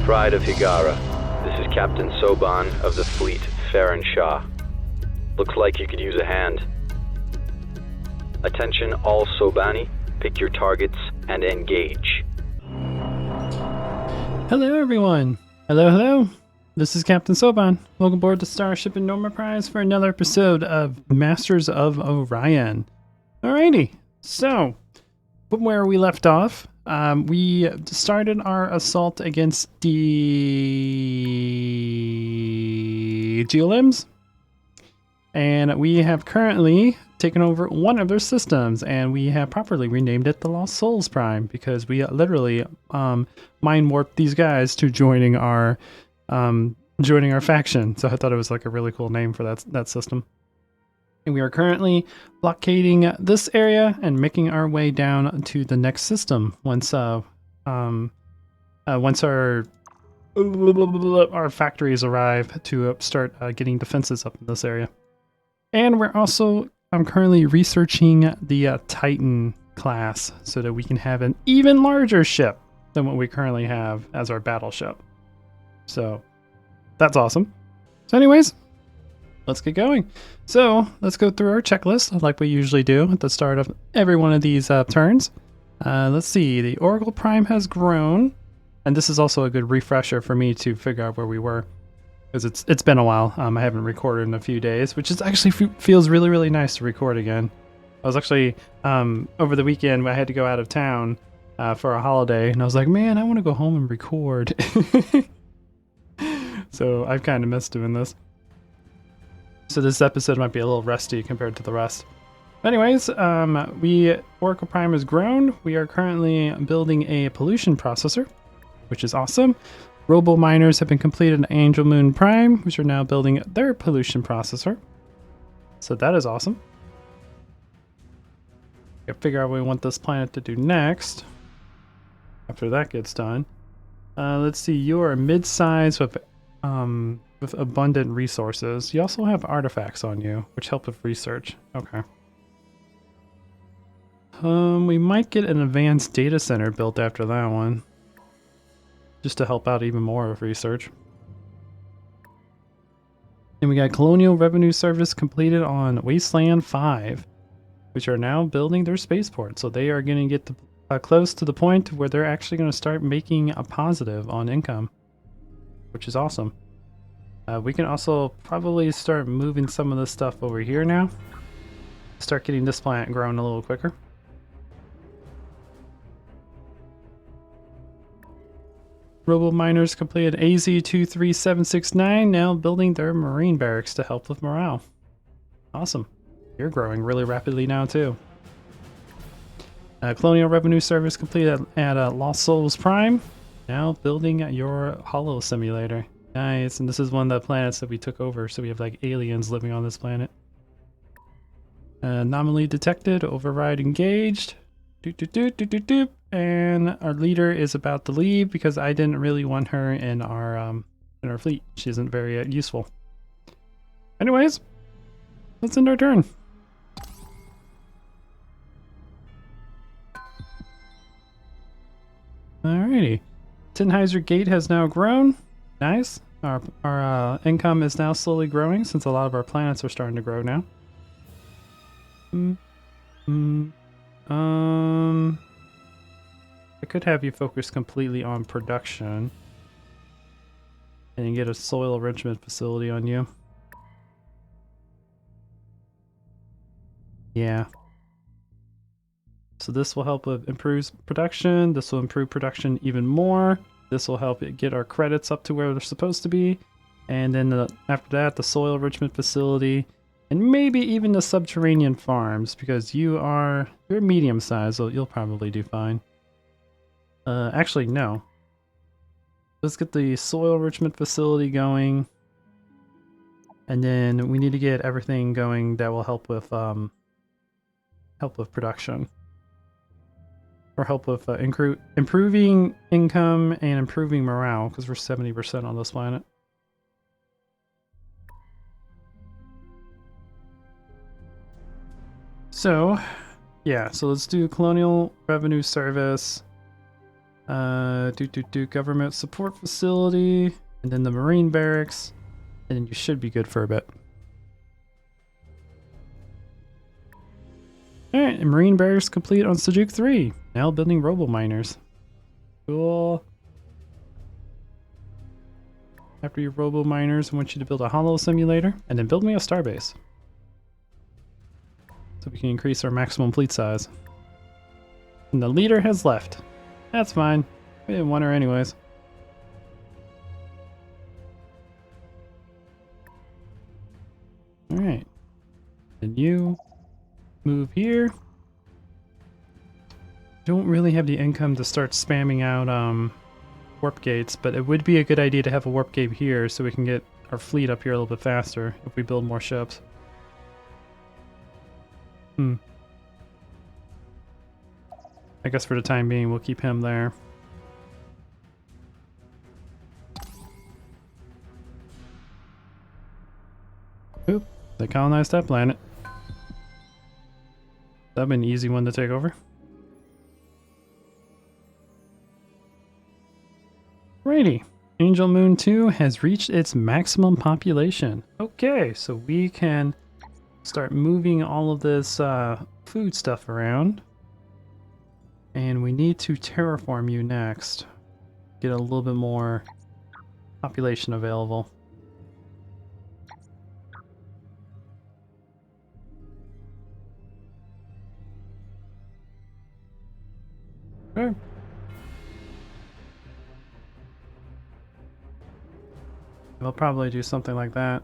Pride of Higara. This is Captain Soban of the fleet, Farron Shah. Looks like you could use a hand. Attention all Sobani, pick your targets and engage. Hello everyone! Hello! This is Captain Soban. Welcome aboard the Starship Enoma Prize for another episode of Masters of Orion. Alrighty, so from where we left off, we started our assault against the Gnolams, and we have currently taken over one of their systems, and we have properly renamed it the Lost Souls Prime because we literally mind warped these guys to joining our faction. So I thought it was like a really cool name for that system. And we are currently blockading this area and making our way down to the next system once our factories arrive to start getting defenses up in this area. And we're also currently researching the Titan class so that we can have an even larger ship than what we currently have as our battleship. So that's awesome. So anyways, let's get going. So let's go through our checklist like we usually do at the start of every one of these turns. Let's see, the Oracle Prime has grown, and this is also a good refresher for me to figure out where we were, because it's been a while. I haven't recorded in a few days, which is actually feels really nice to record again. I was actually over the weekend I had to go out of town for a holiday, and I was like, man, I want to go home and record. So I've kind of missed doing this. So this episode might be a little rusty compared to the rest. Anyways, Oracle Prime has grown. We are currently building a pollution processor, which is awesome. Robo miners have been completed in Angel Moon Prime, which are now building their pollution processor. So that is awesome. Gotta figure out what we want this planet to do next. After that gets done. Let's see, you are mid-size with abundant resources. You also have artifacts on you, which help with research. Okay. We might get an advanced data center built after that one, just to help out even more with research. And we got Colonial Revenue Service completed on Wasteland 5, which are now building their spaceport. So they are going to get close to the point where they're actually going to start making a positive on income, which is awesome. We can also probably start moving some of this stuff over here now. Start getting this planet growing a little quicker. Robo miners completed AZ23769, now building their marine barracks to help with morale. Awesome. You're growing really rapidly now too. Colonial Revenue Service completed at Lost Souls Prime, now building your holo simulator. Nice, and this is one of the planets that we took over, so we have like aliens living on this planet. Anomaly detected, override engaged. And our leader is about to leave because I didn't really want her in our fleet. She isn't very useful. Anyways, let's end our turn. Alrighty. Tinheiser Gate has now grown. Nice. Our income is now slowly growing since a lot of our planets are starting to grow now. I could have you focus completely on production and get a soil enrichment facility on you. Yeah. So this will help with improves production. This will improve production even more. This will help it get our credits up to where they're supposed to be. And then after that, the soil enrichment facility, and maybe even the subterranean farms, because you're medium sized, so you'll probably do fine. Actually, no. Let's get the soil enrichment facility going. And then we need to get everything going that will help with production. Or help with improving income and improving morale, because we're 70% on this planet. So, yeah, so let's do Colonial Revenue Service. Government support facility, and then the Marine barracks, and then you should be good for a bit. Alright, Marine barracks complete on Sejuk 3. Now building robo-miners. Cool. After your robo-miners, I want you to build a holo simulator, and then build me a starbase. So we can increase our maximum fleet size. And the leader has left. That's fine. We didn't want her anyways. Alright. Then you move here. Don't really have the income to start spamming out warp gates, but it would be a good idea to have a warp gate here so we can get our fleet up here a little bit faster if we build more ships. I guess for the time being, we'll keep him there. Oop, they colonized that planet. That'd be an easy one to take over. Righty. Angel Moon 2 has reached its maximum population. Okay, so we can start moving all of this food stuff around. And we need to terraform you next. Get a little bit more population available. Okay. We'll probably do something like that.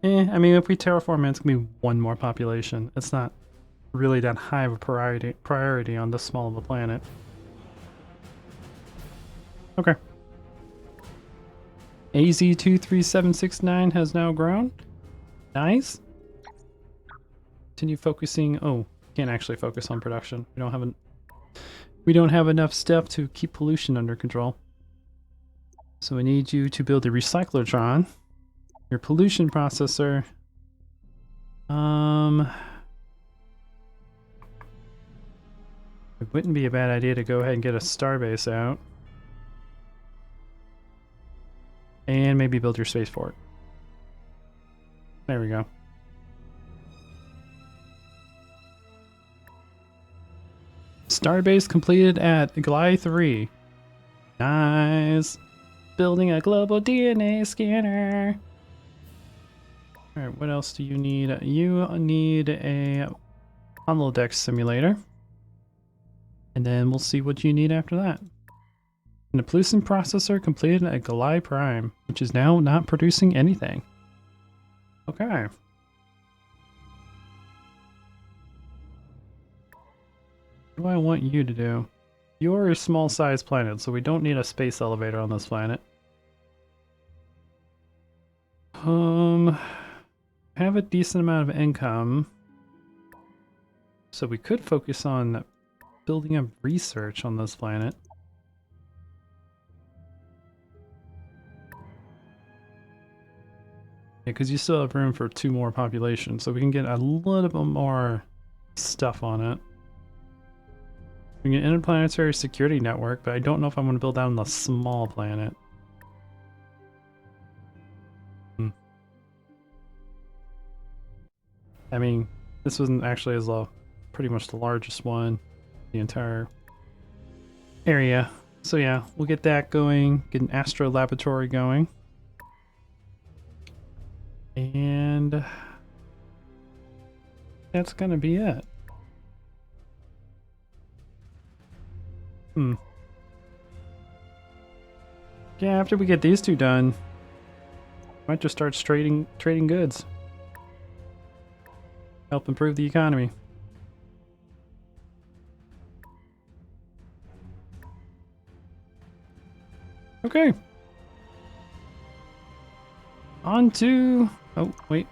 I mean, if we terraform it, it's gonna be one more population. It's not really that high of a priority on this small of a planet. Okay. AZ23769 has now grown. Nice. Continue focusing. Oh, can't actually focus on production. We don't have enough stuff to keep pollution under control. So we need you to build a recyclotron. Your pollution processor. It wouldn't be a bad idea to go ahead and get a starbase out. And maybe build your spaceport. There we go. Starbase completed at Glide 3. Nice. Building a global DNA scanner. Alright, what else do you need? You need a holodeck simulator. And then we'll see what you need after that. And the pollution processor completed at Glide Prime, which is now not producing anything. Okay. What do I want you to do? You're a small sized planet, so we don't need a space elevator on this planet. Have a decent amount of income. So we could focus on building up research on this planet. Yeah, because you still have room for 2 more populations, so we can get a little bit more stuff on it. We can get an interplanetary security network, but I don't know if I want to build that on the small planet. I mean, this wasn't actually as pretty much the largest one, the entire area. So yeah, we'll get that going, get an astro laboratory going. And that's gonna be it. Yeah, after we get these 2 done, might just start trading goods. Help improve the economy. Okay. On to... Oh, wait.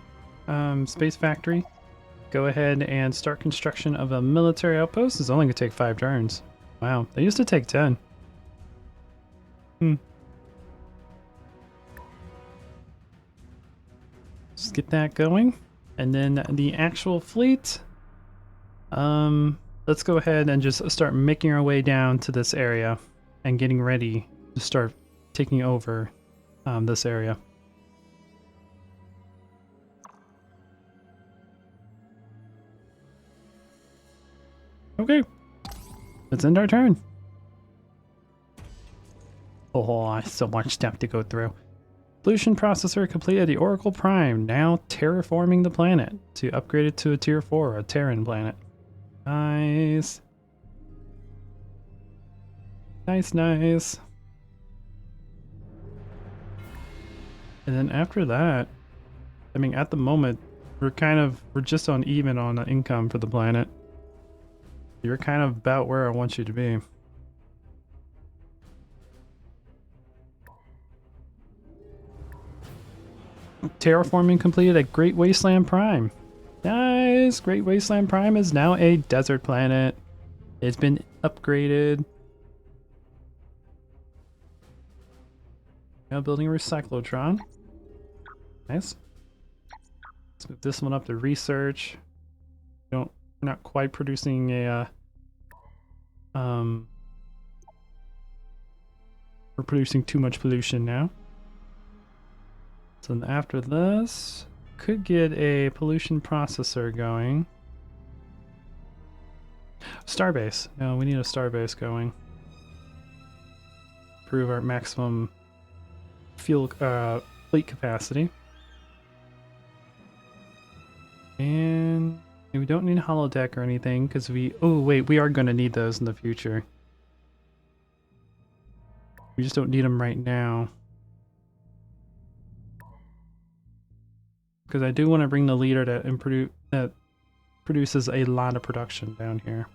Space Factory. Go ahead and start construction of a military outpost. It's only going to take 5 turns. Wow, they used to take 10. Just get that going. And then the actual fleet. let's go ahead and just start making our way down to this area and getting ready to start taking over this area. Okay, let's end our turn. Oh, so much stuff to go through. Pollution processor completed the Oracle Prime, now terraforming the planet to upgrade it to a tier 4, a Terran planet. Nice. Nice. And then after that, I mean, at the moment, we're just on even on the income for the planet. You're kind of about where I want you to be. Terraforming completed at Great Wasteland Prime. Nice! Great Wasteland Prime is now a desert planet. It's been upgraded. Now building a recyclotron. Nice. Let's move this one up to research. We're not quite producing a we're producing too much pollution now. So then after this, could get a pollution processor going. Starbase. No, we need a starbase going. Improve our maximum fuel fleet capacity. And we don't need a holodeck or anything because we are going to need those in the future. We just don't need them right now. Because I do want to bring the leader that produces a lot of production down here.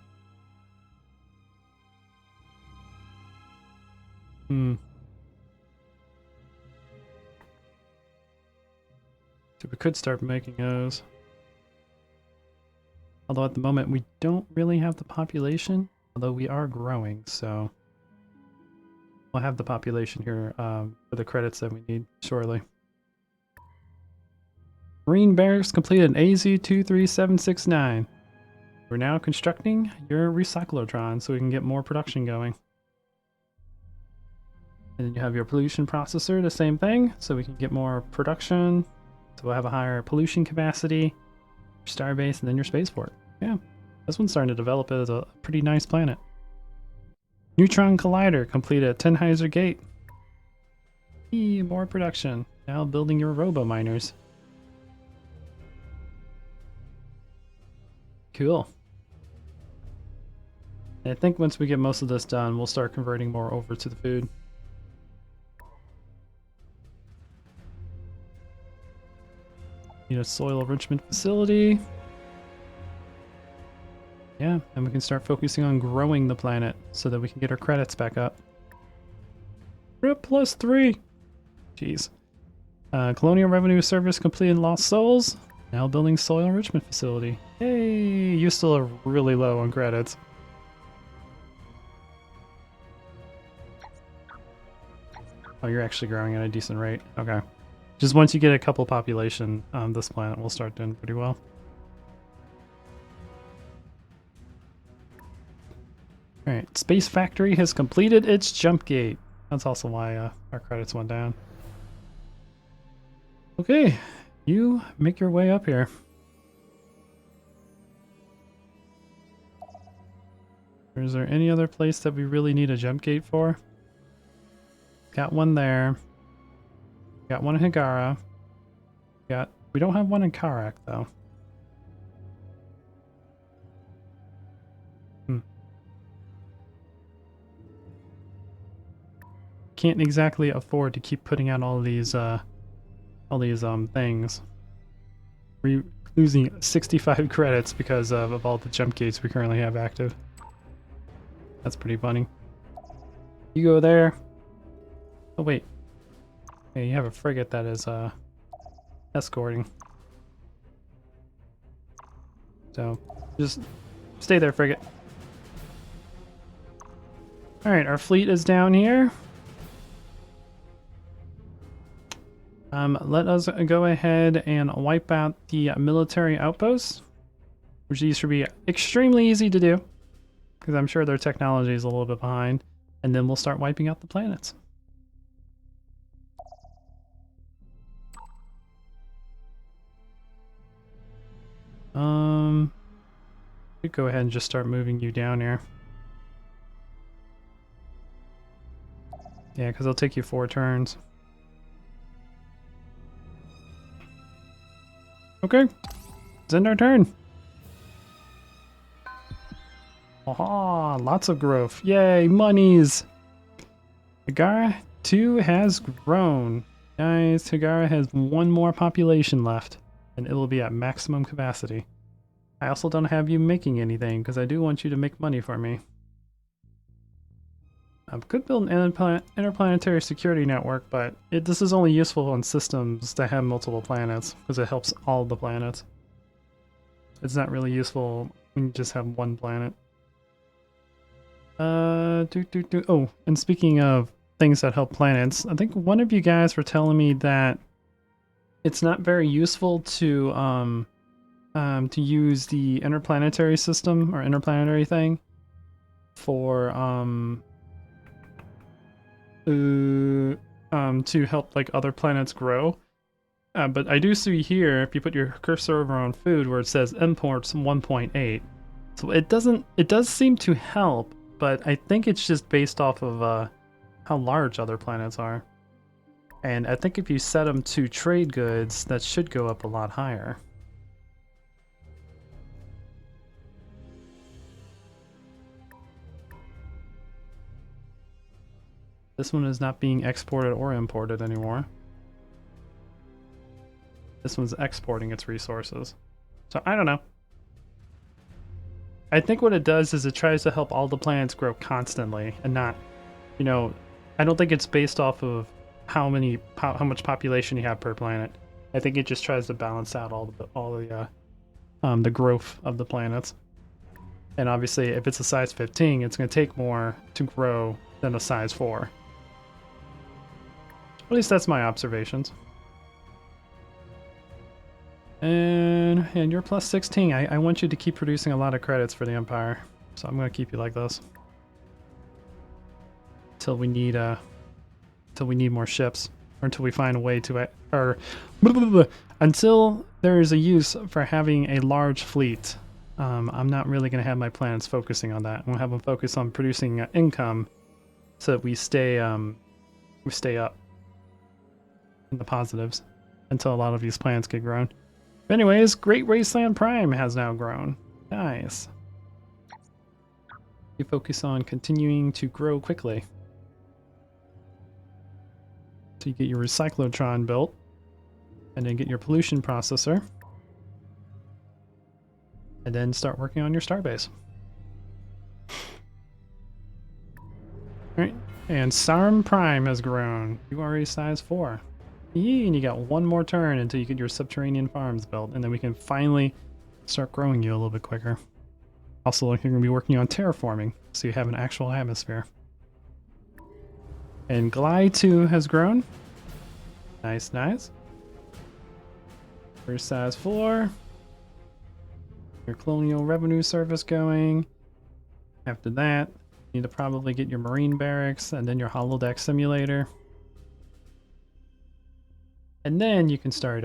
So we could start making those. Although at the moment we don't really have the population, although we are growing, so we'll have the population here for the credits that we need shortly. Marine Barracks completed AZ23769. We're now constructing your recyclotron so we can get more production going. And then you have your pollution processor, the same thing, so we can get more production. So we'll have a higher pollution capacity, your starbase, and then your spaceport. Yeah, this one's starting to develop as a pretty nice planet. Neutron Collider completed at Tenheiser Gate. More production. Now building your robo-miners. Cool. And I think once we get most of this done, we'll start converting more over to the food. Need a soil enrichment facility. Yeah, and we can start focusing on growing the planet so that we can get our credits back up. We're at +3. Jeez. Colonial Revenue Service completed Lost Souls. Now building soil enrichment facility. Hey, you still are really low on credits. Oh, you're actually growing at a decent rate. Okay. Just once you get a couple population on this planet, we'll start doing pretty well. Alright, Space Factory has completed its jump gate. That's also why our credits went down. Okay, you make your way up here. Is there any other place that we really need a jump gate for? Got one there. Got one in Higara. We don't have one in Karak though. Can't exactly afford to keep putting out all these things. We're losing 65 credits because of all the jump gates we currently have active. That's pretty funny. You go there. Oh wait. Hey, you have a frigate that is escorting. So just stay there, frigate. Alright, our fleet is down here. Let us go ahead and wipe out the military outposts, which these should be extremely easy to do. because I'm sure their technology is a little bit behind, and then we'll start wiping out the planets. Could go ahead and just start moving you down here. Yeah, because it'll take you 4 turns. Okay, it's end our turn. Aha, lots of growth. Yay, monies. Hagara 2 has grown. Nice, Hagara has 1 more population left, and it will be at maximum capacity. I also don't have you making anything, because I do want you to make money for me. I could build an interplanetary security network, but this is only useful on systems that have multiple planets, because it helps all the planets. It's not really useful when you just have 1 planet. Oh, and speaking of things that help planets, I think one of you guys were telling me that it's not very useful to use the interplanetary system or interplanetary thing for to help like other planets grow. But I do see here, if you put your cursor over on food where it says imports 1.8, so it does seem to help, but I think it's just based off of how large other planets are. And I think if you set them to trade goods, that should go up a lot higher. This one is not being exported or imported anymore. This one's exporting its resources. So I don't know. I think what it does is it tries to help all the planets grow constantly and not, you know, I don't think it's based off of how much population you have per planet. I think it just tries to balance out all the growth of the planets. And obviously, if it's a size 15, it's going to take more to grow than a size 4. At least that's my observations. And you're plus 16. I want you to keep producing a lot of credits for the Empire, so I'm going to keep you like this until we need more ships, or until we find a way to, until there is a use for having a large fleet. I'm not really going to have my planets focusing on that. I'm going to have them focus on producing income, so that we stay up in the positives until a lot of these planets get grown. But anyways, Great Wasteland Prime has now grown. Nice. You focus on continuing to grow quickly. So you get your recyclotron built, and then get your pollution processor, and then start working on your starbase. Alright, and Sarm Prime has grown. You are a size 4. Yee, and you got 1 more turn until you get your subterranean farms built, and then we can finally start growing you a little bit quicker. Also, you're going to be working on terraforming, so you have an actual atmosphere. And Glide 2 has grown. Nice, nice. First size 4. Your colonial revenue service going. After that, you need to probably get your marine barracks and then your holodeck simulator. And then you can start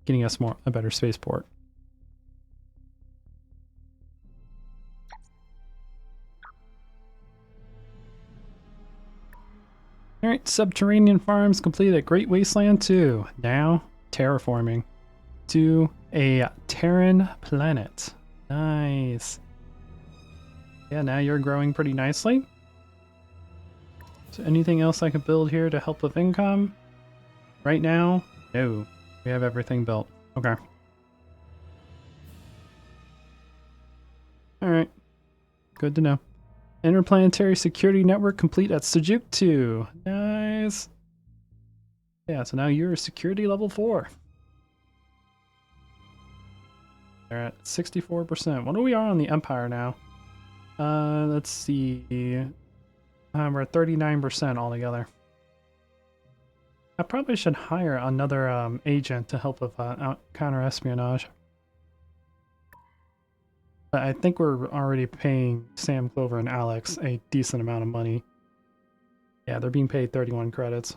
getting us a better spaceport. Alright, subterranean farms complete at Great Wasteland 2. Now, terraforming to a Terran planet. Nice. Yeah, now you're growing pretty nicely. So anything else I could build here to help with income? Right now, no. We have everything built. Okay. Alright. Good to know. Interplanetary security network complete at Sajuk 2. Nice. Yeah, so now you're security level 4. They're at 64%. What are we on the Empire now? Let's see. We're at 39% altogether. I probably should hire another agent to help with counter-espionage. But I think we're already paying Sam, Clover, and Alex a decent amount of money. Yeah, they're being paid 31 credits.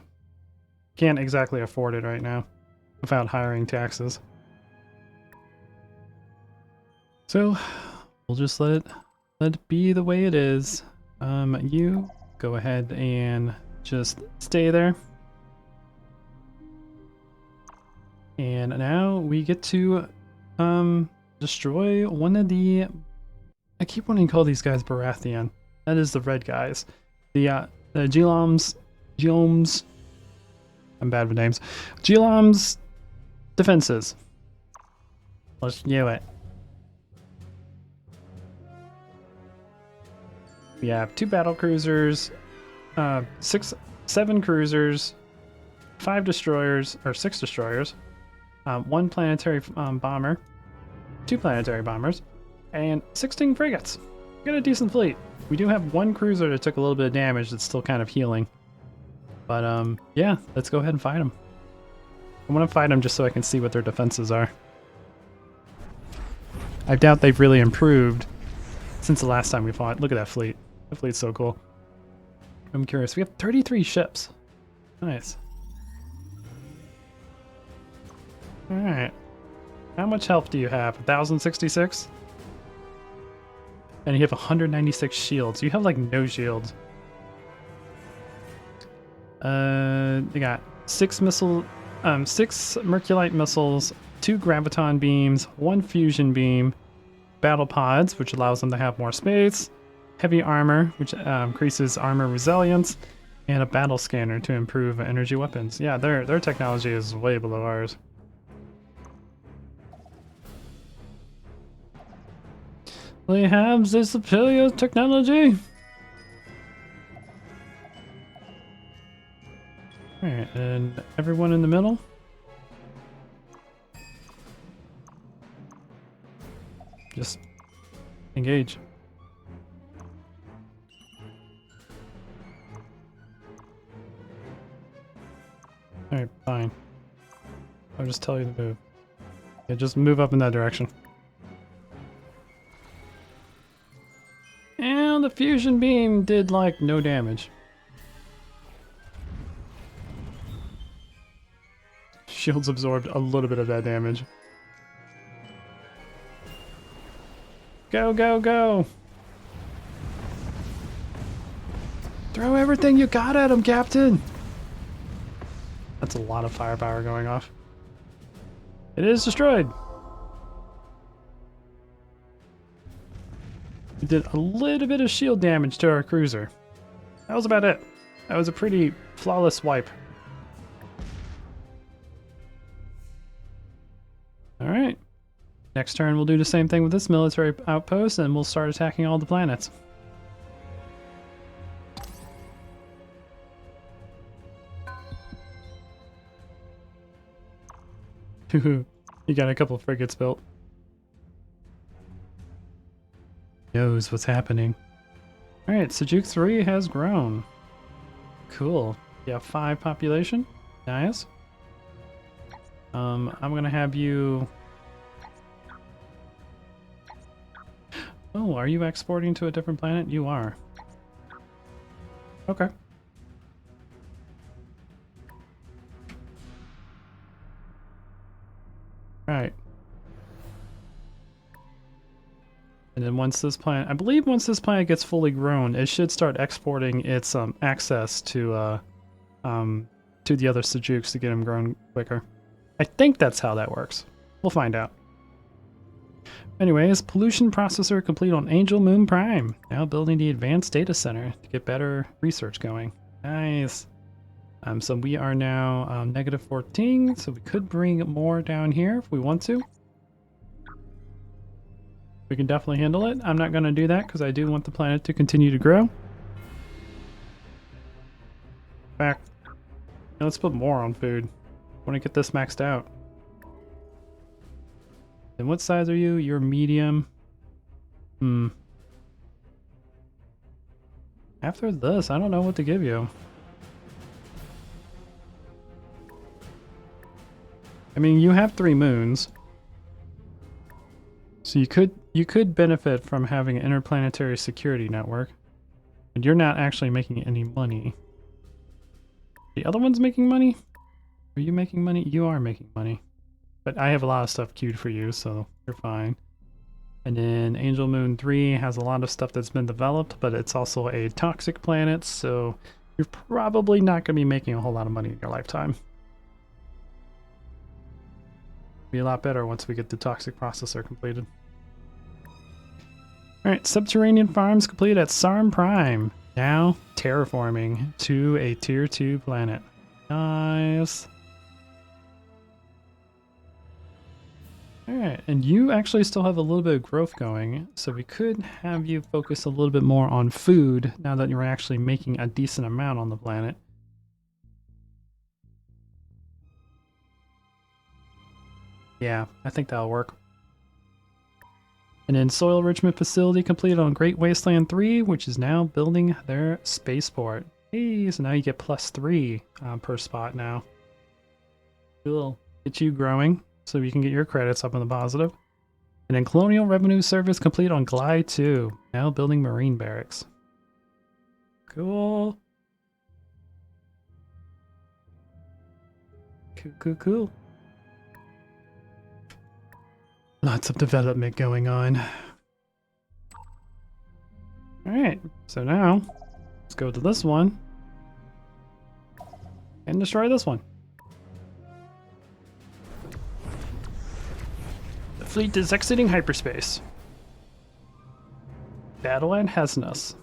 Can't exactly afford it right now without hiring taxes. So we'll just let it be the way it is. You go ahead and just stay there. And now we get to destroy one of the, I keep wanting to call these guys Baratheon. That is the red guys. The Gnolams, I'm bad with names. Gnolams defenses. Let's do it. We have 2 battle cruisers, 7 cruisers, 5 destroyers, or 6 destroyers, 1 planetary bomber, 2 planetary bombers, and 16 frigates. We got a decent fleet. We do have 1 cruiser that took a little bit of damage that's still kind of healing. But yeah, let's go ahead and fight them. I want to fight them just so I can see what their defenses are. I doubt they've really improved since the last time we fought. Look at that fleet. That fleet's so cool. I'm curious. We have 33 ships. Nice. Alright. How much health do you have? 1,066? And you have 196 shields. You have like no shields. They got 6 Merculite missiles, 2 graviton beams, 1 fusion beam, battle pods, which allows them to have more space, heavy armor, which increases armor resilience, and a battle scanner to improve energy weapons. Yeah, their technology is way below ours. They have the superior technology. Alright, and everyone in the middle? Just engage. Alright, fine. I'll just tell you to move. Yeah, just move up in that direction. And the fusion beam did like no damage. Shields absorbed a little bit of that damage. Go, go, go! Throw everything you got at him, Captain! That's a lot of firepower going off. It is destroyed! We did a little bit of shield damage to our cruiser. That was about it. That was a pretty flawless wipe. Alright. Next turn we'll do the same thing with this military outpost and we'll start attacking all the planets. You got a couple frigates built. Knows what's happening. Alright, Sejuk 3 has grown. Cool. You have 5 population. Nice. I'm gonna have you... Oh, are you exporting to a different planet? You are. Okay. Right. And then once this planet, I believe once this planet gets fully grown, it should start exporting its access to the other Sejuks to get them grown quicker. I think that's how that works. We'll find out. Anyways, pollution processor complete on Angel Moon Prime. Now building the advanced data center to get better research going. Nice. So we are now -14, so we could bring more down here if we want to. We can definitely handle it. I'm not going to do that because I do want the planet to continue to grow. Back. Now let's put more on food. I want to get this maxed out. And what size are you? You're medium. After this, I don't know what to give you. I mean, you have 3 moons. So you could benefit from having an interplanetary security network, but you're not actually making any money. The other one's making money? Are you making money? You are making money. But I have a lot of stuff queued for you, so you're fine. And then Angel Moon 3 has a lot of stuff that's been developed, but it's also a toxic planet, so you're probably not going to be making a whole lot of money in your lifetime. Be a lot better once we get the toxic processor completed. Alright, subterranean farms complete at Sarm Prime. Now terraforming to a tier 2 planet. Nice. Alright, and you actually still have a little bit of growth going, so we could have you focus a little bit more on food now that you're actually making a decent amount on the planet. Yeah, I think that'll work. And then soil enrichment facility completed on Great Wasteland 3, which is now building their spaceport. Hey, so now you get +3 per spot now. Cool. Get you growing so you can get your credits up in the positive. And then Colonial Revenue Service complete on Glide 2, now building Marine Barracks. Cool. Cool. Lots of development going on. Alright, so now let's go to this one and destroy this one. The fleet is exiting hyperspace. Battle and Hesnus.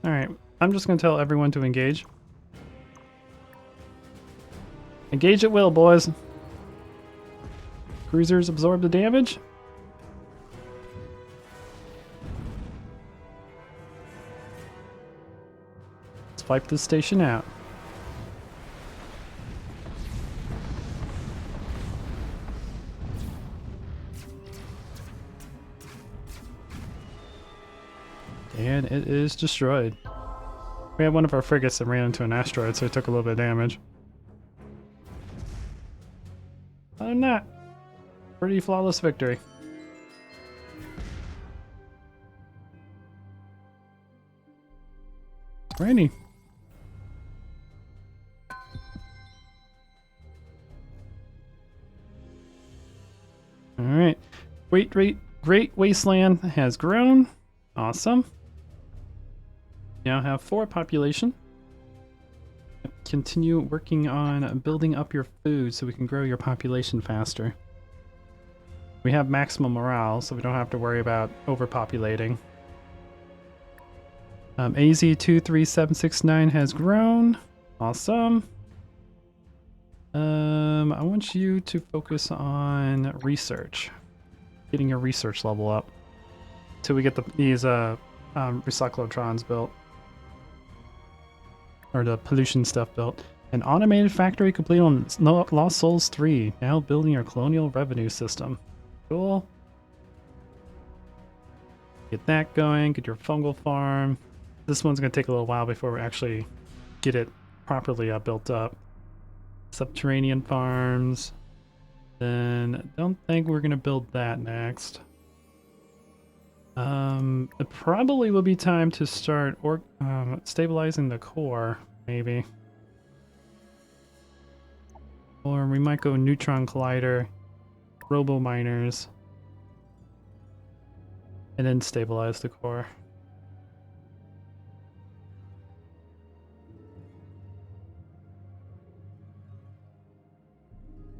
Alright, I'm just going to tell everyone to engage. Engage at will, boys. Cruisers absorb the damage. Let's wipe this station out. And it is destroyed. We had one of our frigates that ran into an asteroid, so it took a little bit of damage. Other than that, pretty flawless victory. Rainy. Alright. Great Wasteland has grown. Awesome. Now have 4 population. Continue working on building up your food so we can grow your population faster. We have maximum morale, so we don't have to worry about overpopulating. AZ23769 has grown. Awesome. I want you to focus on research. Getting your research level up. Till we get these recyclotrons built. Or the pollution stuff built. An automated factory complete on Lost Souls 3. Now building your colonial revenue system. Cool. Get that going. Get your fungal farm. This one's going to take a little while before we actually get it properly built up. Subterranean farms. Then don't think we're going to build that next. It probably will be time to start stabilizing the core, maybe. Or we might go neutron collider, robo miners, and then stabilize the core.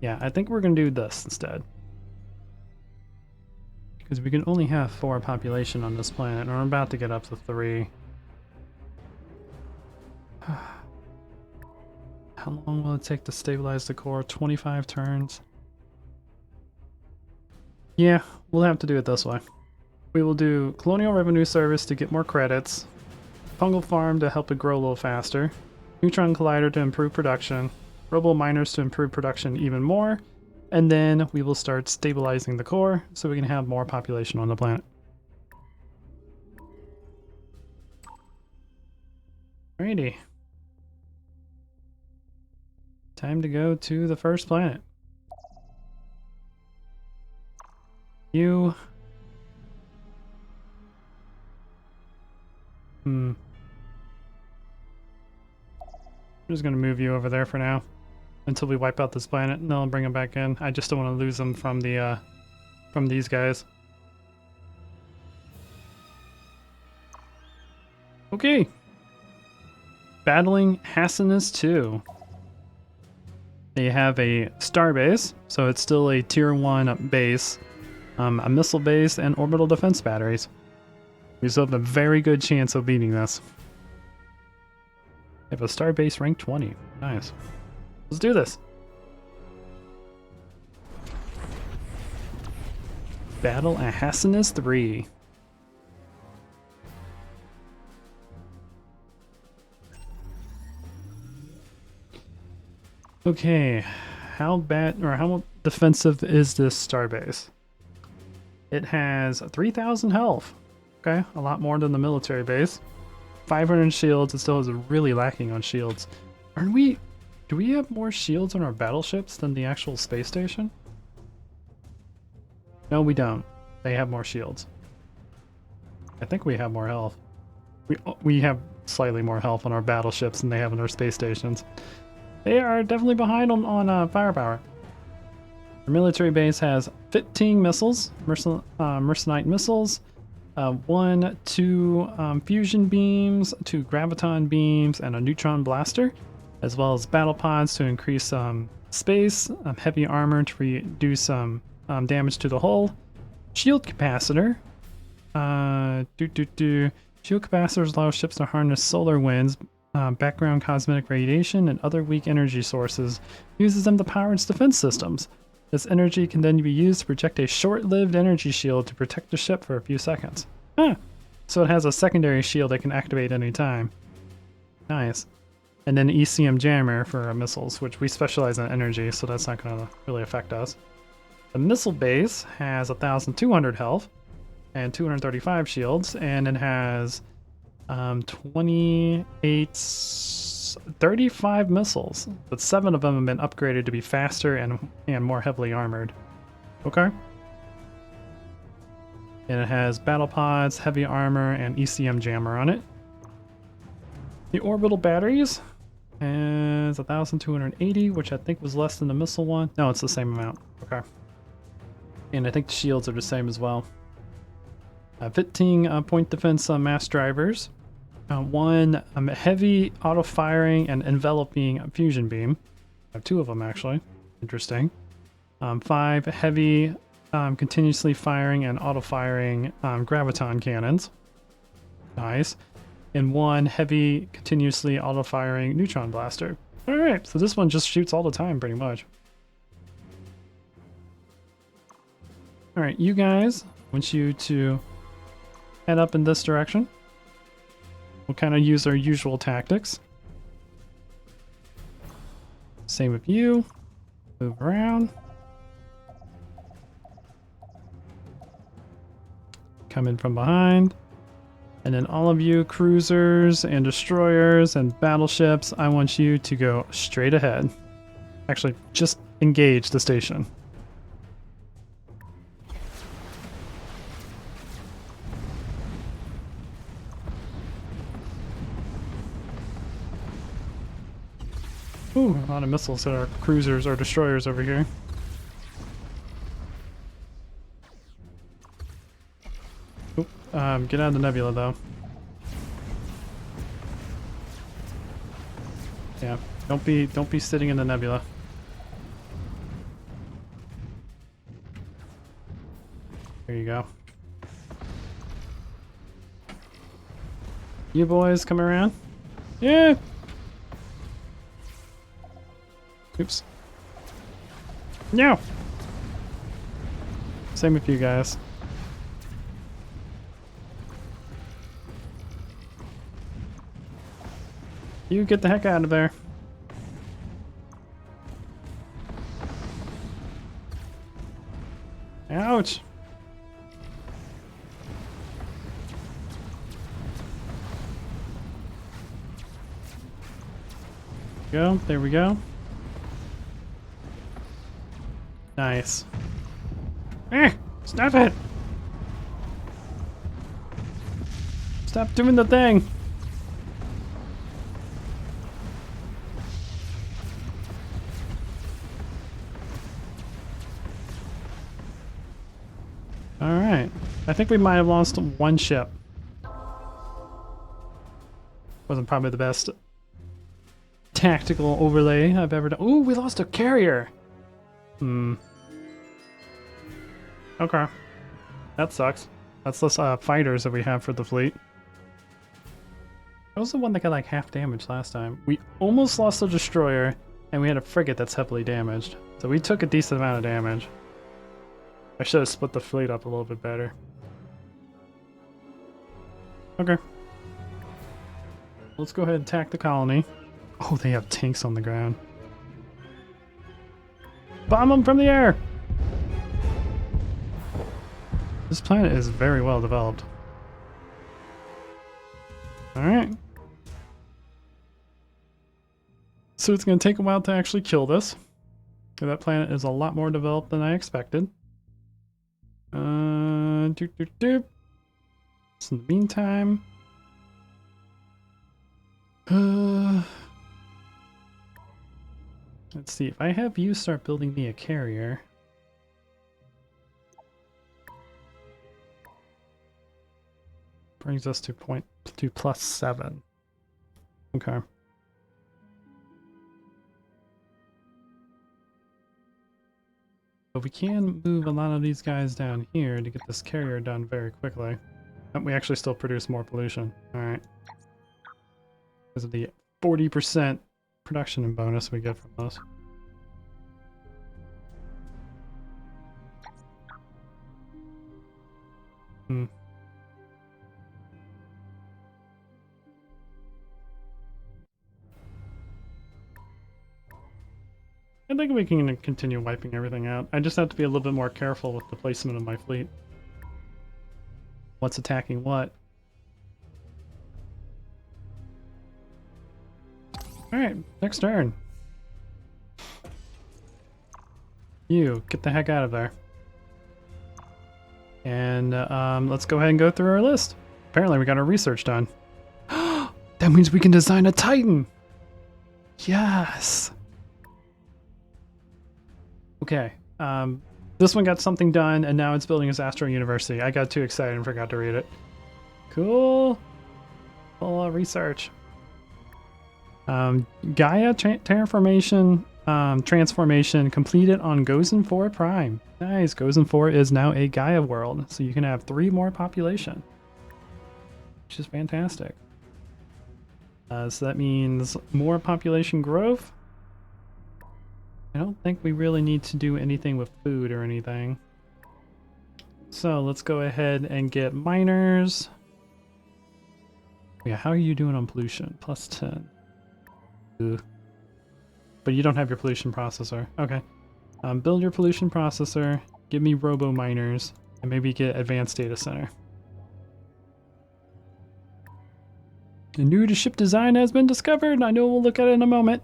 Yeah, I think we're gonna do this instead. Because we can only have 4 population on this planet, and we're about to get up to 3. How long will it take to stabilize the core? 25 turns? Yeah, we'll have to do it this way. We will do Colonial Revenue Service to get more credits, Fungal Farm to help it grow a little faster, Neutron Collider to improve production, Robo Miners to improve production even more, and then we will start stabilizing the core so we can have more population on the planet. Alrighty. Time to go to the first planet. You. I'm just gonna move you over there for now until we wipe out this planet, and then I'll bring them back in. I just don't want to lose them from the from these guys. Okay. Battling Hassinus 2. They have a star base, so it's still a tier 1 base, a missile base, and orbital defense batteries. We still have a very good chance of beating this. They have a star base rank 20. Nice. Let's do this. Battle at Hassinus 3. Okay, how bad or how defensive is this starbase? It has 3,000 health. Okay, a lot more than the military base. 500 shields. It still is really lacking on shields. Do we have more shields on our battleships than the actual space station? No, we don't. They have more shields. I think we have more health. We have slightly more health on our battleships than they have on our space stations. They are definitely behind on firepower. Our military base has 15 missiles, Mercenite missiles, 2 fusion beams, 2 graviton beams, and a neutron blaster, as well as battle pods to increase space, heavy armor to reduce damage to the hull, shield capacitor. Shield capacitors allow ships to harness solar winds, background cosmetic radiation, and other weak energy sources. Uses them to power its defense systems. This energy can then be used to project a short-lived energy shield to protect the ship for a few seconds. So it has a secondary shield that can activate any time. Nice. And then ECM jammer for missiles, which we specialize in energy, so that's not going to really affect us. The missile base has 1,200 health and 235 shields, and it has 35 missiles, but 7 of them have been upgraded to be faster and more heavily armored. Okay. And it has battle pods, heavy armor, and ECM jammer on it. The orbital batteries has 1,280, which I think was less than the missile one. No, it's the same amount. Okay. And I think the shields are the same as well. 15 point defense mass drivers. 1 heavy auto-firing and enveloping fusion beam. I have 2 of them, actually. Interesting. 5 heavy continuously firing and auto-firing graviton cannons. Nice. And 1 heavy continuously auto-firing neutron blaster. Alright, so this one just shoots all the time, pretty much. Alright, you guys, I want you to head up in this direction. We'll kind of use our usual tactics. Same with you. Move around. Come in from behind. And then all of you cruisers and destroyers and battleships, I want you to go straight ahead. Actually, just engage the station. Ooh, a lot of missiles at our cruisers or destroyers over here. Oop, get out of the nebula though. Yeah, don't be sitting in the nebula. There you go. You boys come around. Yeah. Oops. No! Same with you guys. You get the heck out of there. Ouch! Go, there we go. Nice. Stop it! Stop doing the thing! Alright. I think we might have lost one ship. Wasn't probably the best tactical overlay I've ever done. Ooh, we lost a carrier! Okay. That sucks. That's less fighters that we have for the fleet. That was the one that got like half damage last time. We almost lost a destroyer, and we had a frigate that's heavily damaged. So we took a decent amount of damage. I should have split the fleet up a little bit better. Okay. Let's go ahead and attack the colony. Oh, they have tanks on the ground. Bomb them from the air! This planet is very well developed. Alright. So it's going to take a while to actually kill this. That planet is a lot more developed than I expected. So in the meantime... let's see, if I have you start building me a carrier... brings us to +7. Okay. But we can move a lot of these guys down here to get this carrier done very quickly. And we actually still produce more pollution. Alright. Because of the 40% production bonus we get from this. I think we can continue wiping everything out. I just have to be a little bit more careful with the placement of my fleet. What's attacking what? Alright, next turn. You, get the heck out of there. And let's go ahead and go through our list. Apparently we got our research done. That means we can design a Titan! Yes! Okay, this one got something done, and now it's building its Astro University. I got too excited and forgot to read it. Cool. Full research. Gaia transformation completed on Gozen 4 Prime. Nice, Gozen 4 is now a Gaia world, so you can have 3 more population, which is fantastic. So that means more population growth. I don't think we really need to do anything with food or anything. So let's go ahead and get miners. Yeah, how are you doing on pollution? +10. Ugh. But you don't have your pollution processor. Okay. Build your pollution processor, give me robo miners, and maybe get advanced data center. A new ship design has been discovered. I know we'll look at it in a moment.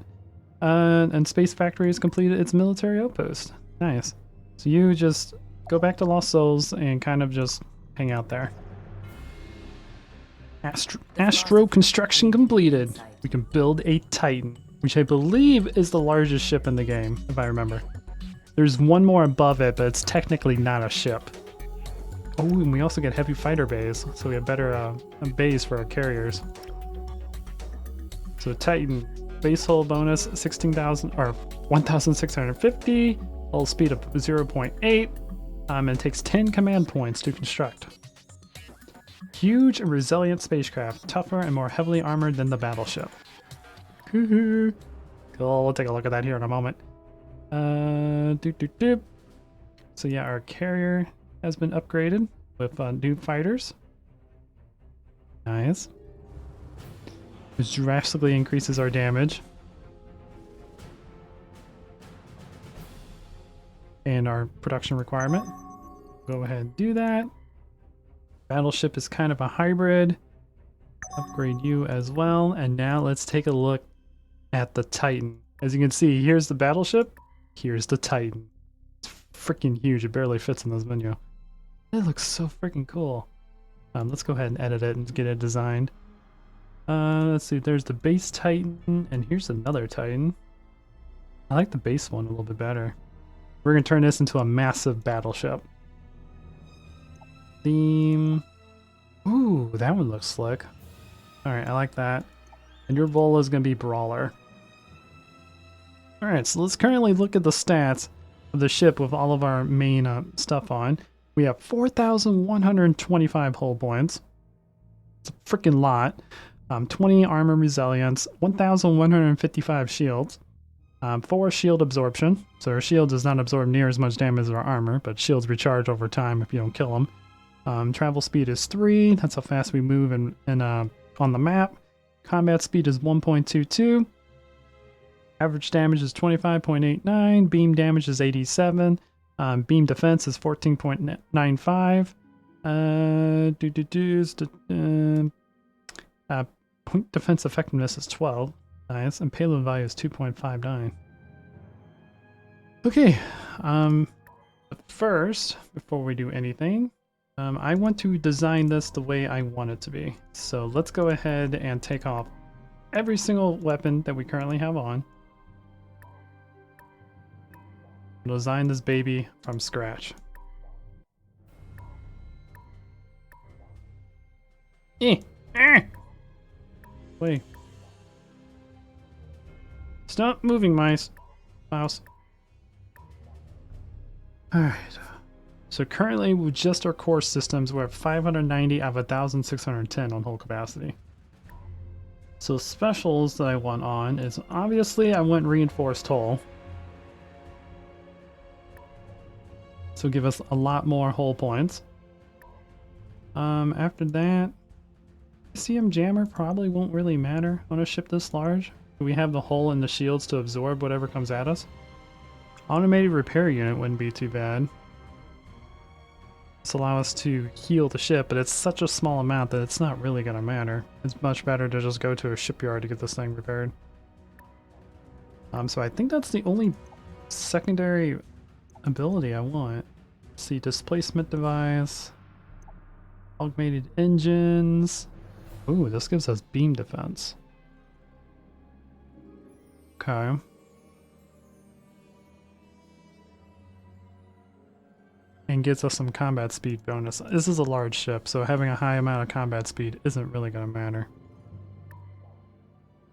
And Space Factory has completed its military outpost. Nice. So you just go back to Lost Souls and kind of just hang out there. Astro construction completed. We can build a Titan, which I believe is the largest ship in the game, if I remember. There's one more above it, but it's technically not a ship. Oh, and we also get heavy fighter bays, so we have better bays for our carriers. So Titan. Base hull bonus 16,000 or 1,650, hull speed of 0.8, and it takes 10 command points to construct. Huge and resilient spacecraft, tougher and more heavily armored than the battleship. Cool, we'll take a look at that here in a moment. So yeah, our carrier has been upgraded with new fighters. Nice. Which drastically increases our damage. And our production requirement. Go ahead and do that. Battleship is kind of a hybrid. Upgrade you as well. And now let's take a look at the Titan. As you can see, here's the battleship. Here's the Titan. It's freaking huge. It barely fits in this menu. That looks so freaking cool. Let's go ahead and edit it and get it designed. Let's see, there's the base Titan, and here's another Titan. I like the base one a little bit better. We're gonna turn this into a massive battleship. Theme. Ooh, that one looks slick. Alright, I like that. And your Vola is gonna be Brawler. Alright, so let's currently look at the stats of the ship with all of our main stuff on. We have 4,125 hull points. It's a freaking lot. 20 armor resilience, 1,155 shields, 4 shield absorption. So our shield does not absorb near as much damage as our armor, but shields recharge over time if you don't kill them. Travel speed is 3. That's how fast we move on the map. Combat speed is 1.22. Average damage is 25.89. Beam damage is 87. Beam defense is 14.95. Point defense effectiveness is 12. Nice. And payload value is 2.59. Okay. But first, before we do anything, I want to design this the way I want it to be. So let's go ahead and take off every single weapon that we currently have on. Design this baby from scratch. Wait. Stop moving, mouse. Alright. So currently with just our core systems, we're at 590 out of 1,610 on hull capacity. So specials that I want on is obviously I want reinforced hull. So give us a lot more hull points. After that, CM Jammer probably won't really matter on a ship this large. We have the hull and the shields to absorb whatever comes at us. Automated repair unit wouldn't be too bad. This allow us to heal the ship, but it's such a small amount that it's not really gonna matter. It's much better to just go to a shipyard to get this thing repaired. So I think that's the only secondary ability I want. Let's see, displacement device, augmented engines. Ooh, this gives us beam defense. Okay. And gets us some combat speed bonus. This is a large ship, so having a high amount of combat speed isn't really going to matter.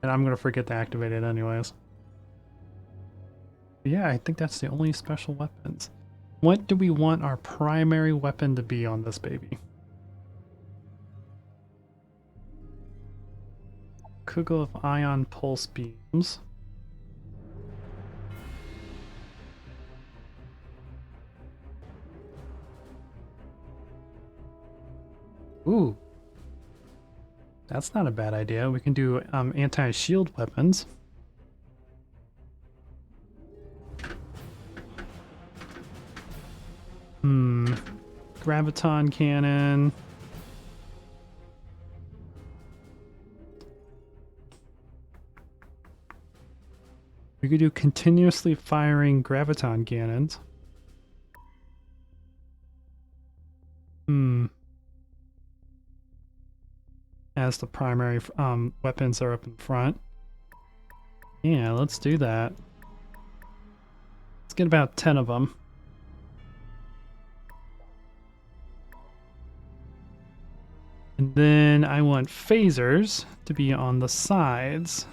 And I'm going to forget to activate it anyways. But yeah, I think that's the only special weapons. What do we want our primary weapon to be on this baby? Could go with ion pulse beams. Ooh. That's not a bad idea. We can do anti-shield weapons. Graviton cannon. We could do continuously firing graviton cannons. As the primary weapons are up in front. Yeah, let's do that. Let's get about 10 of them. And then I want phasers to be on the sides.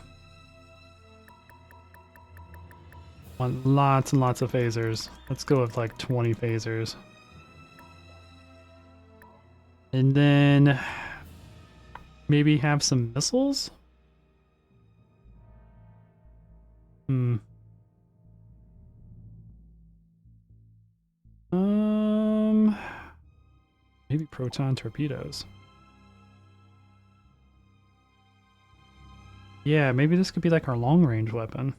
Want lots and lots of phasers. Let's go with like 20 phasers. And then maybe have some missiles? Maybe proton torpedoes. Yeah, maybe this could be like our long-range weapon.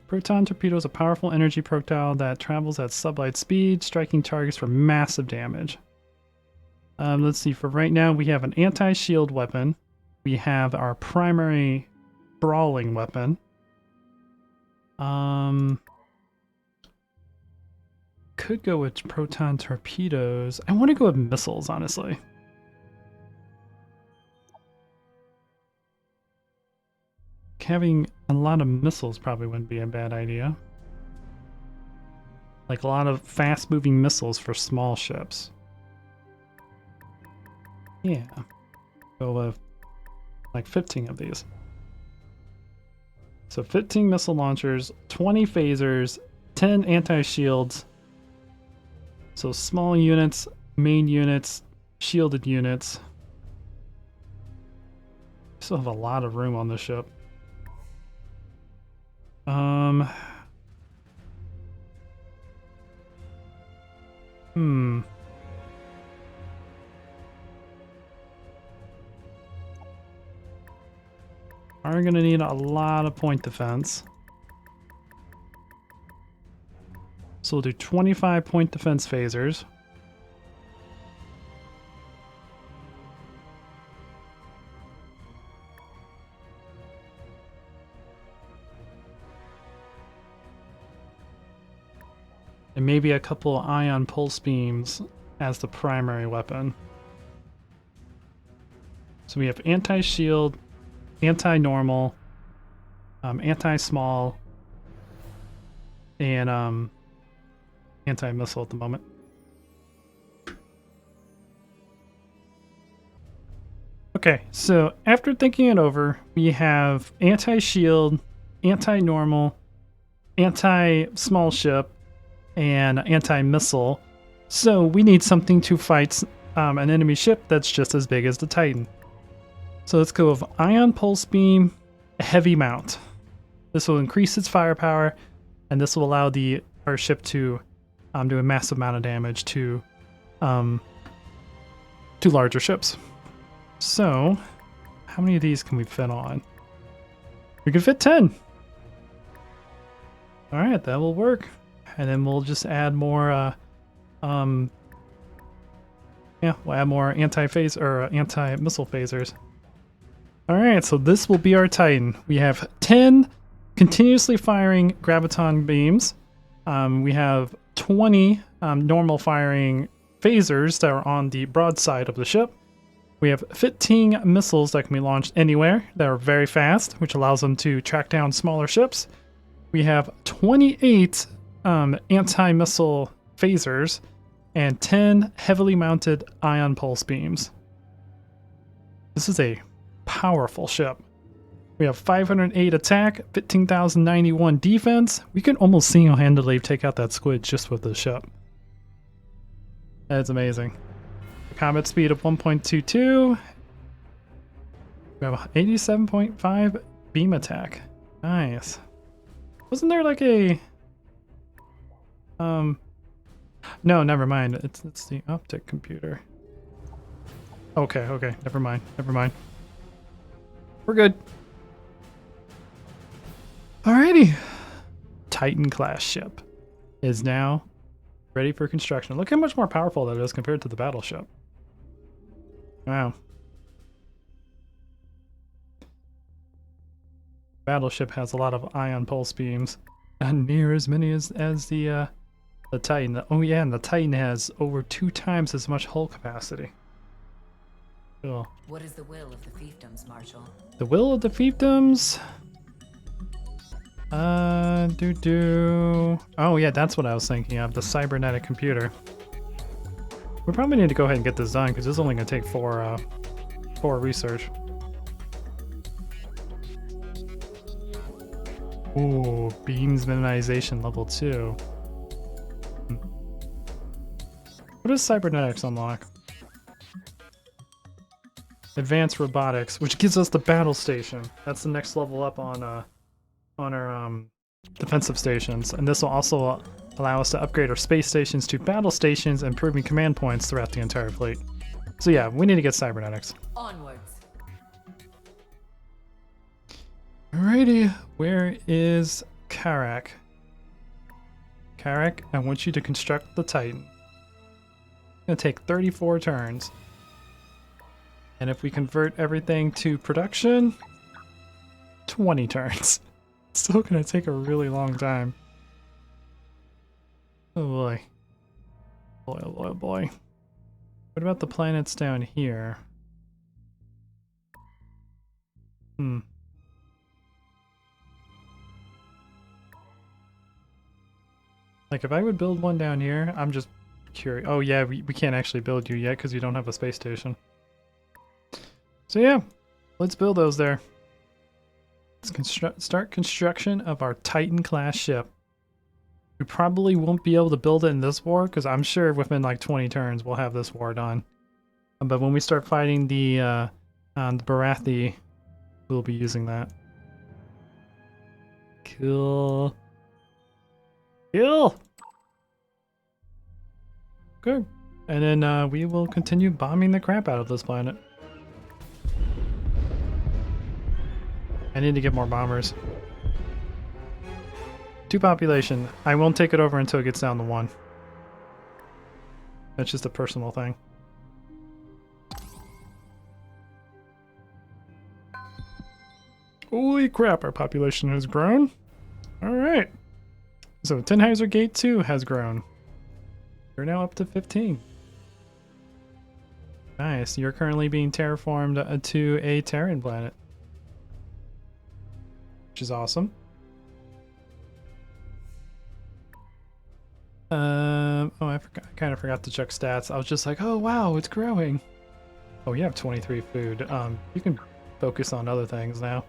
Proton torpedo is a powerful energy projectile that travels at sublight speed, striking targets for massive damage. Let's see, for right now we have an anti-shield weapon. We have our primary brawling could go with proton torpedoes. I want to go with missiles, honestly. Having a lot of missiles probably wouldn't be a bad idea. Like a lot of fast-moving missiles for small ships. Yeah. Go with like 15 of these. So 15 missile launchers, 20 phasers, 10 anti-shields. So small units, main units, shielded units. Still have a lot of room on the ship. Are gonna need a lot of point defense. So we'll do 25 point defense phasers. And maybe a couple ion pulse beams as the primary weapon. So we have anti-shield, anti-normal, anti-small, and anti-missile at the moment. Okay, so after thinking it over, we have anti-shield, anti-normal, anti-small ship, and anti-missile. So we need something to fight an enemy ship that's just as big as the Titan. So let's go with Ion Pulse Beam, Heavy Mount. This will increase its firepower, and this will allow our ship to do a massive amount of damage to larger ships. So, how many of these can we fit on? We can fit 10. All right, that will work. And then we'll just add more. We'll add more anti-phase or anti-missile phasers. All right, so this will be our Titan. We have 10 continuously firing graviton beams. We have 20 normal firing phasers that are on the broadside of the ship. We have 15 missiles that can be launched anywhere that are very fast, which allows them to track down smaller ships. We have 28 anti-missile phasers and 10 heavily mounted ion pulse beams. This is a powerful ship. We have 508 attack, 15,091 defense. We can almost single-handedly take out that squid just with the ship. That's amazing. Combat speed of 1.22. We have 87.5 beam attack. Nice. Wasn't there like a... No, never mind. It's the optic computer. Okay, never mind. We're good. Alrighty. Titan class ship is now ready for construction. Look how much more powerful that is compared to the battleship. Wow. Battleship has a lot of ion pulse beams. Not near as many as the Titan. Oh yeah, and the Titan has over 2 times as much hull capacity. Cool. What is the will of the fiefdoms, Marshal? The will of the fiefdoms? Oh yeah, that's what I was thinking of, the cybernetic computer. We probably need to go ahead and get this done, because this is only going to take 4 research. Ooh, beams minimization level 2. What does cybernetics unlock? Advanced robotics, which gives us the battle station. That's the next level up on our defensive stations, and this will also allow us to upgrade our space stations to battle stations, improving command points throughout the entire fleet. So yeah, we need to get cybernetics. Onwards. Alrighty, where is Karak? Karak, I want you to construct the Titan. It's gonna take 34 turns. And if we convert everything to production, 20 turns. It's still gonna take a really long time. Oh boy. Boy, oh boy, oh boy. What about the planets down here? Hmm. Like, if I would build one down here, I'm just curious. Oh, yeah, we can't actually build you yet because you don't have a space station. So, yeah, let's build those there. Let's start construction of our Titan-class ship. We probably won't be able to build it in this war because I'm sure within like 20 turns we'll have this war done. But when we start fighting the Barathi, we'll be using that. Cool. Cool. Good. And then we will continue bombing the crap out of this planet. I need to get more bombers. 2 population. I won't take it over until it gets down to 1. That's just a personal thing. Holy crap, our population has grown. Alright. So Tannhäuser Gate 2 has grown. We're now up to 15. Nice. You're currently being terraformed to a Terran planet, which is awesome. Oh, I kind of forgot to check stats. I was just like, oh wow, it's growing. Oh, you have 23 food. You can focus on other things now.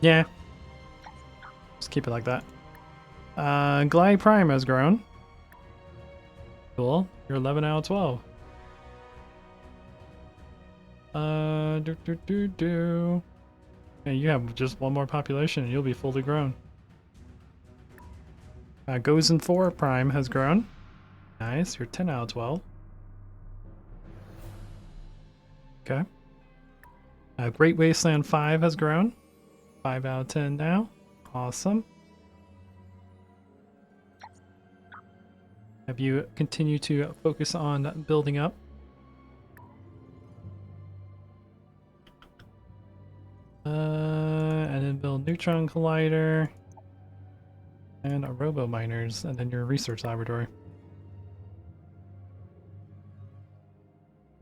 Yeah. Just keep it like that. Glide Prime has grown. Cool. You're 11 out of 12. Yeah, you have just 1 more population and you'll be fully grown. Gozen 4 Prime has grown. Nice, you're 10 out of 12. Okay. Great Wasteland 5 has grown. 5 out of 10 now. Awesome. Have you continued to focus on building up? And then build Neutron Collider and a Robo Miners, and then your research laboratory.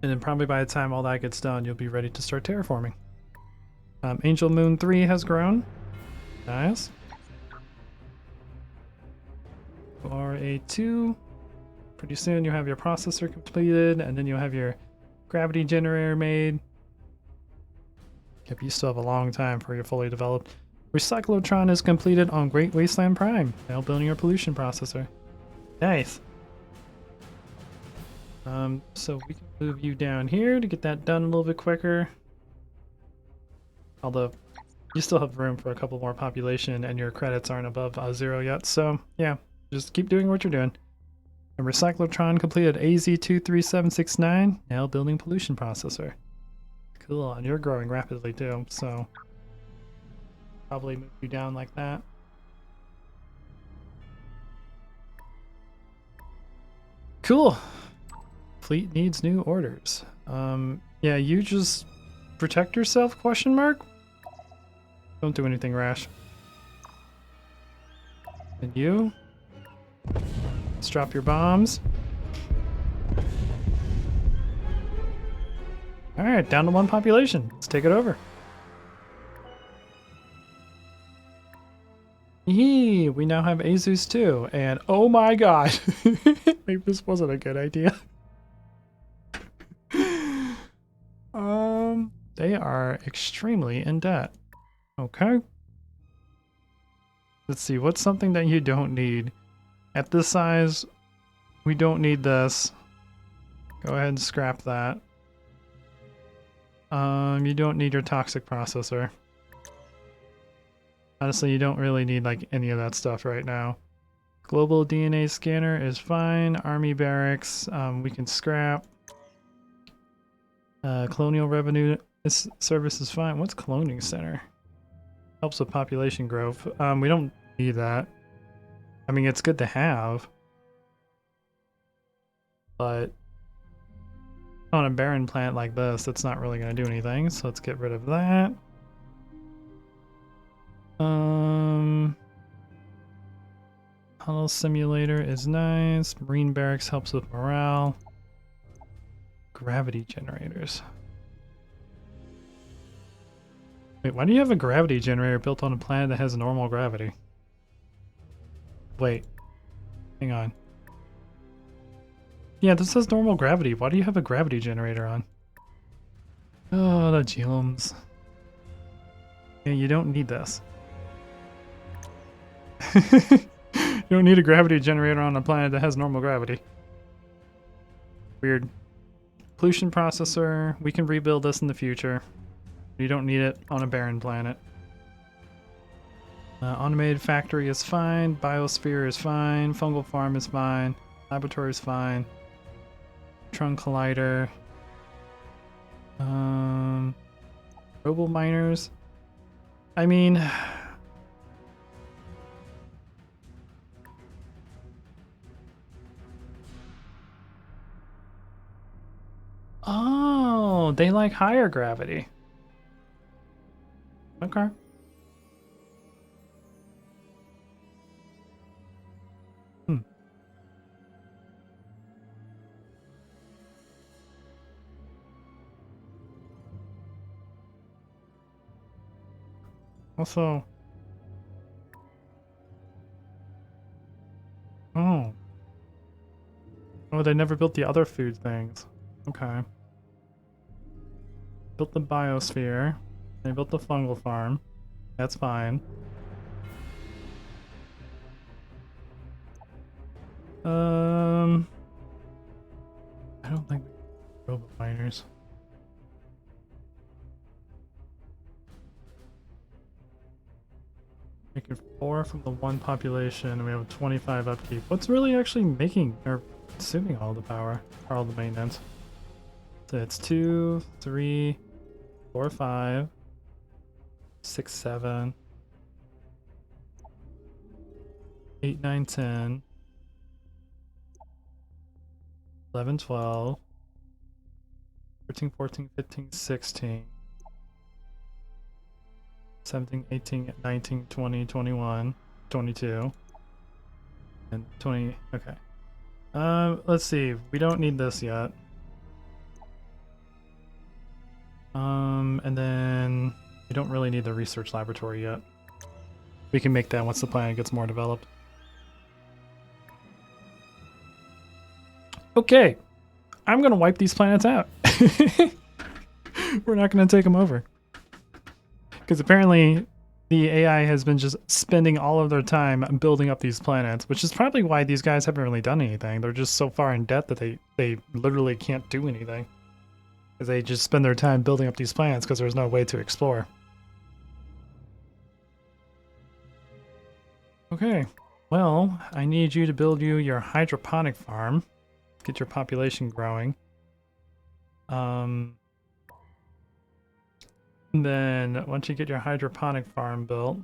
And then probably by the time all that gets done, you'll be ready to start terraforming. Angel Moon 3 has grown. Nice. RA2. Pretty soon you'll have your processor completed, and then you'll have your gravity generator made. Yep, you still have a long time for your fully developed. Recyclotron is completed on Great Wasteland Prime. Now building your pollution processor. Nice. So we can move you down here to get that done a little bit quicker. Although you still have room for a couple more population and your credits aren't above 0 yet. So yeah, just keep doing what you're doing. And Recyclotron completed AZ23769. Now building pollution processor. Cool, and you're growing rapidly too, so probably move you down like that. Cool. Fleet needs new orders. Yeah, you just protect yourself, question mark? Don't do anything rash. And you? Let's drop your bombs. Alright, down to 1 population. Let's take it over. Yee, we now have Azus too, and oh my god! Maybe this wasn't a good idea. They are extremely in debt. Okay. Let's see, what's something that you don't need? At this size, we don't need this. Go ahead and scrap that. You don't need your toxic processor. Honestly, you don't really need like any of that stuff right now. Global DNA scanner is fine. Army barracks, we can scrap. Colonial revenue service is fine. What's cloning center? Helps with population growth. We don't need that. I mean, it's good to have, but I on a barren planet like this, it's not really going to do anything. So let's get rid of that. Huddle simulator is nice. Marine barracks helps with morale. Gravity generators. Wait, why do you have a gravity generator built on a planet that has normal gravity? Wait. Hang on. Yeah, this says normal gravity. Why do you have a gravity generator on? Oh, the Gnolams. Yeah, you don't need this. You don't need a gravity generator on a planet that has normal gravity. Weird. Pollution processor. We can rebuild this in the future. You don't need it on a barren planet. Automated factory is fine. Biosphere is fine. Fungal farm is fine. Laboratory is fine. Neutron collider. Robo miners. I mean, oh, they like higher gravity. Okay. Also, oh, they never built the other food things. Okay. Built the biosphere. They built the fungal farm. That's fine. I don't think robot miners. Making 4 from the 1 population, and we have 25 upkeep. What's really actually making or consuming all the power or all the maintenance? So it's 2, 3, 4, 5, 6, 7, 8, 9, 10, 11, 12, 13, 14, 15, 16. 17, 18, 19, 20, 21, 22, and 20. Okay. Let's see. We don't need this yet. And then we don't really need the research laboratory yet. We can make that once the planet gets more developed. Okay. I'm gonna wipe these planets out. We're not gonna take them over. Because apparently the AI has been just spending all of their time building up these planets, which is probably why these guys haven't really done anything. They're just so far in debt that they literally can't do anything. Because they just spend their time building up these planets because there's no way to explore. Okay, well, I need you to build you your hydroponic farm. Get your population growing. Then once you get your hydroponic farm built,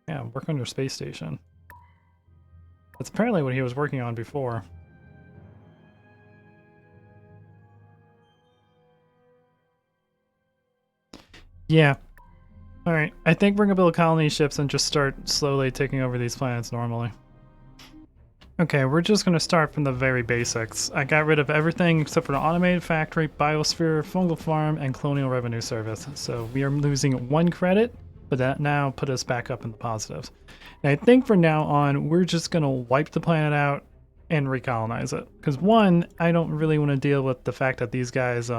yeah, work on your space station. That's apparently what he was working on before. Yeah. Alright, I think we're gonna build colony ships and just start slowly taking over these planets normally. Okay, we're just gonna start from the very basics. I got rid of everything except for the automated factory, biosphere, fungal farm, and colonial revenue service. So we are losing 1 credit, but that now put us back up in the positives. And I think from now on, we're just gonna wipe the planet out and recolonize it. Because 1, I don't really want to deal with the fact that these guys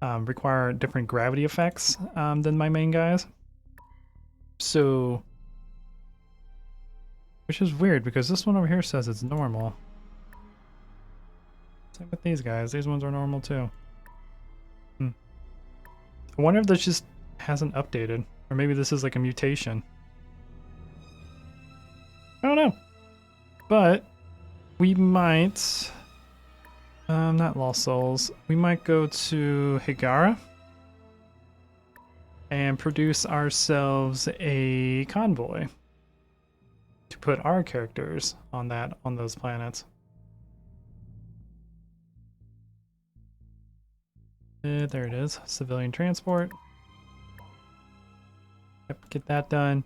require different gravity effects than my main guys. So, which is weird because this one over here says it's normal. Same with these guys. These ones are normal too. I wonder if this just hasn't updated. Or maybe this is like a mutation. I don't know. But we might... not Lost Souls. We might go to Higara and produce ourselves a convoy to put our characters on those planets. There it is. Civilian transport. Yep, get that done.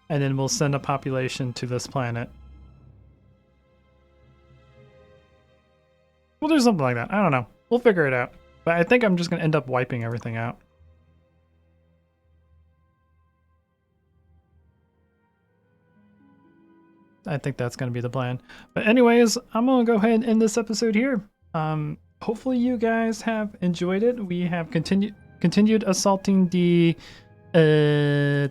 And then we'll send a population to this planet. We'll do something like that. I don't know. We'll figure it out. But I think I'm just going to end up wiping everything out. I think that's going to be the plan. But anyways, I'm going to go ahead and end this episode here. Hopefully you guys have enjoyed it. We have continued assaulting the I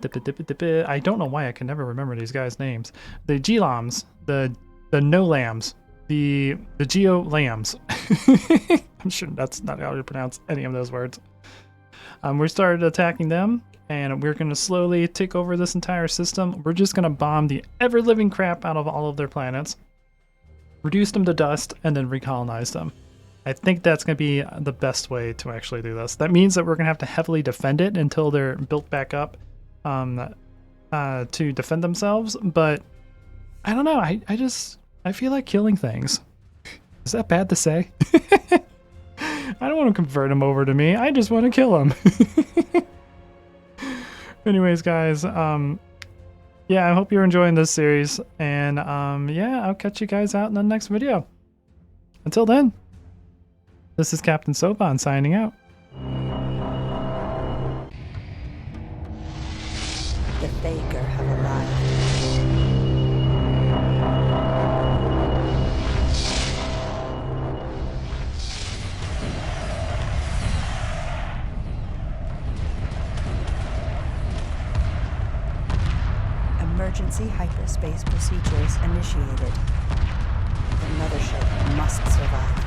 don't know why I can never remember these guys' names. The Gnolams, the Gnolams, the Gnolams. I'm sure that's not how you pronounce any of those words. We started attacking them, and we're going to slowly take over this entire system. We're just going to bomb the ever-living crap out of all of their planets, reduce them to dust, and then recolonize them. I think that's going to be the best way to actually do this. That means that we're going to have to heavily defend it until they're built back up to defend themselves. But I don't know. I feel like killing things. Is that bad to say? I don't want to convert them over to me. I just want to kill them. Anyways, guys, yeah, I hope you're enjoying this series. And yeah, I'll catch you guys out in the next video. Until then. This is Captain Soban signing out. The Faker have arrived. Emergency hyperspace procedures initiated. The mothership must survive.